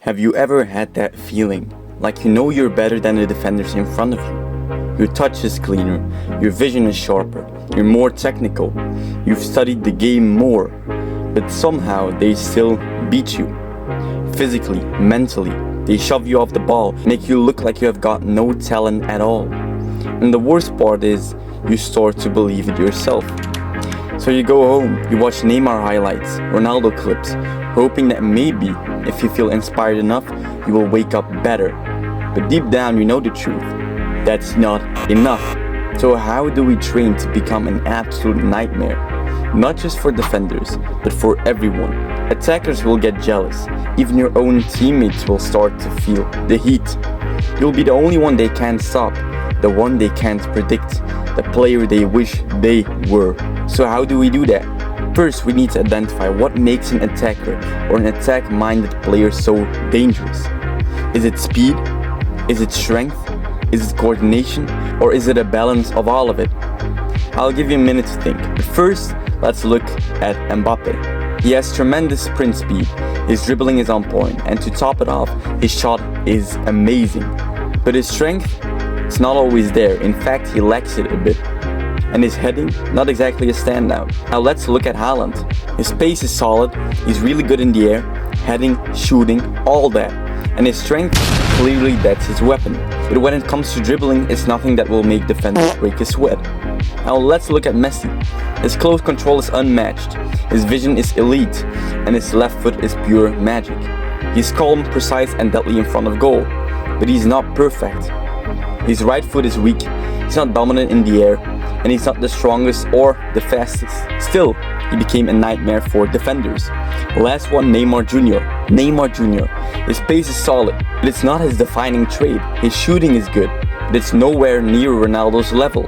Have you ever had that feeling, like you know you're better than the defenders in front of you? Your touch is cleaner, your vision is sharper, you're more technical, you've studied the game more, but somehow they still beat you. Physically, mentally, they shove you off the ball, make you look like you have got no talent at all. And the worst part is, you start to believe it yourself. So you go home, you watch Neymar highlights, Ronaldo clips, hoping that maybe, if you feel inspired enough, you will wake up better. But deep down you know the truth. That's not enough. So how do we train to become an absolute nightmare? Not just for defenders, but for everyone. Attackers will get jealous. Even your own teammates will start to feel the heat. You'll be the only one they can't stop, the one they can't predict, the player they wish they were. So how do we do that? First, we need to identify what makes an attacker or an attack-minded player so dangerous. Is it speed? Is it strength? Is it coordination? Or is it a balance of all of it? I'll give you a minute to think. But first, let's look at Mbappe. He has tremendous sprint speed, his dribbling is on point, and to top it off, his shot is amazing. But his strength? It's not always there. In fact, he lacks it a bit. And his heading, not exactly a standout. Now let's look at Haaland. His pace is solid, he's really good in the air, heading, shooting, all that. And his strength, clearly that's his weapon. But when it comes to dribbling, it's nothing that will make defenders break a sweat. Now let's look at Messi. His close control is unmatched, his vision is elite, and his left foot is pure magic. He's calm, precise, and deadly in front of goal. But he's not perfect. His right foot is weak, he's not dominant in the air, and he's not the strongest or the fastest. Still, he became a nightmare for defenders. Last one, Neymar Jr. Neymar Jr. His pace is solid, but it's not his defining trait. His shooting is good, but it's nowhere near Ronaldo's level.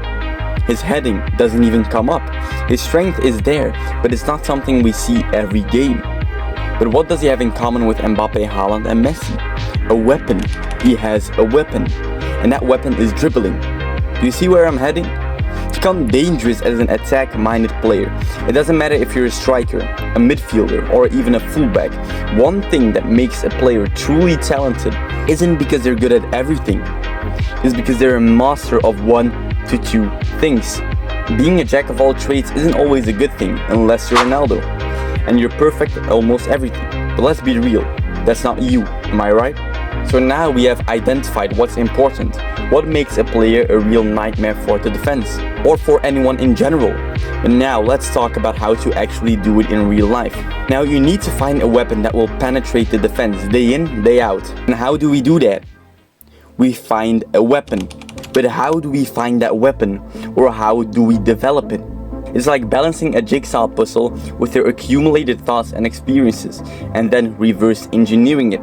His heading doesn't even come up. His strength is there, but it's not something we see every game. But what does he have in common with Mbappe, Haaland, and Messi? A weapon. He has a weapon, and that weapon is dribbling. Do you see where I'm heading? Become dangerous as an attack-minded player. It doesn't matter if you're a striker, a midfielder, or even a fullback. One thing that makes a player truly talented isn't because they're good at everything. It's because they're a master of 1 to 2 things. Being a jack of all trades isn't always a good thing unless you're Ronaldo, and you're perfect at almost everything. But let's be real, that's not you, am I right? So now we have identified what's important, what makes a player a real nightmare for the defense, or for anyone in general. And now let's talk about how to actually do it in real life. Now you need to find a weapon that will penetrate the defense day in, day out. And how do we do that? We find a weapon. But how do we find that weapon, or how do we develop it? It's like balancing a jigsaw puzzle with your accumulated thoughts and experiences, and then reverse engineering it.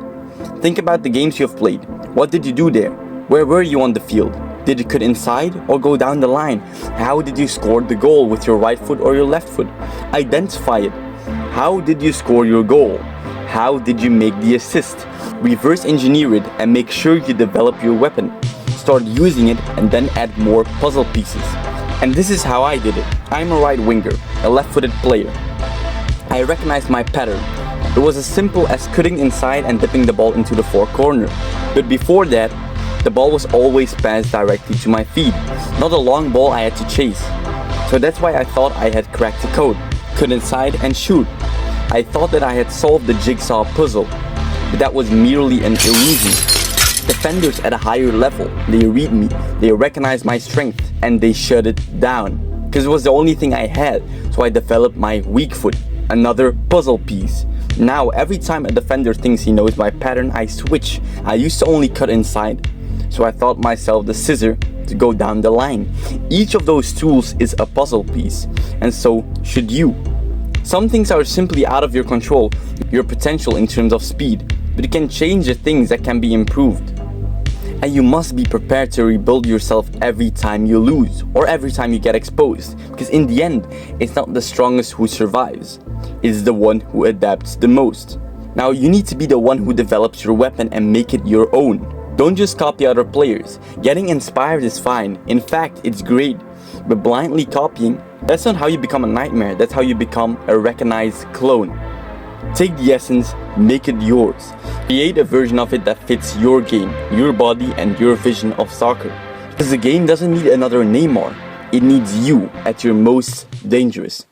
Think about the games you've played. What did you do there? Where were you on the field? Did you cut inside or go down the line? How did you score the goal, with your right foot or your left foot? Identify it. How did you score your goal? How did you make the assist? Reverse engineer it and make sure you develop your weapon. Start using it and then add more puzzle pieces. And this is how I did it. I'm a right winger, a left-footed player. I recognized my pattern. It was as simple as cutting inside and dipping the ball into the far corner. But before that, the ball was always passed directly to my feet, not a long ball I had to chase. So that's why I thought I had cracked the code. Cut inside and shoot. I thought that I had solved the jigsaw puzzle, but that was merely an illusion. Defenders at a higher level, they read me, they recognize my strength, and they shut it down. Because it was the only thing I had, so I developed my weak foot, another puzzle piece. Now, every time a defender thinks he knows my pattern, I switch. I used to only cut inside, so I thought myself the scissor to go down the line. Each of those tools is a puzzle piece, and so should you. Some things are simply out of your control, your potential in terms of speed, but it can change the things that can be improved. And you must be prepared to rebuild yourself every time you lose, or every time you get exposed, because in the end, it's not the strongest who survives, it's the one who adapts the most. Now you need to be the one who develops your weapon and make it your own. Don't just copy other players. Getting inspired is fine, in fact it's great, but blindly copying, that's not how you become a nightmare, that's how you become a recognized clone. Take the essence, make it yours. Create a version of it that fits your game, your body, and your vision of soccer. Because the game doesn't need another Neymar, it needs you at your most dangerous.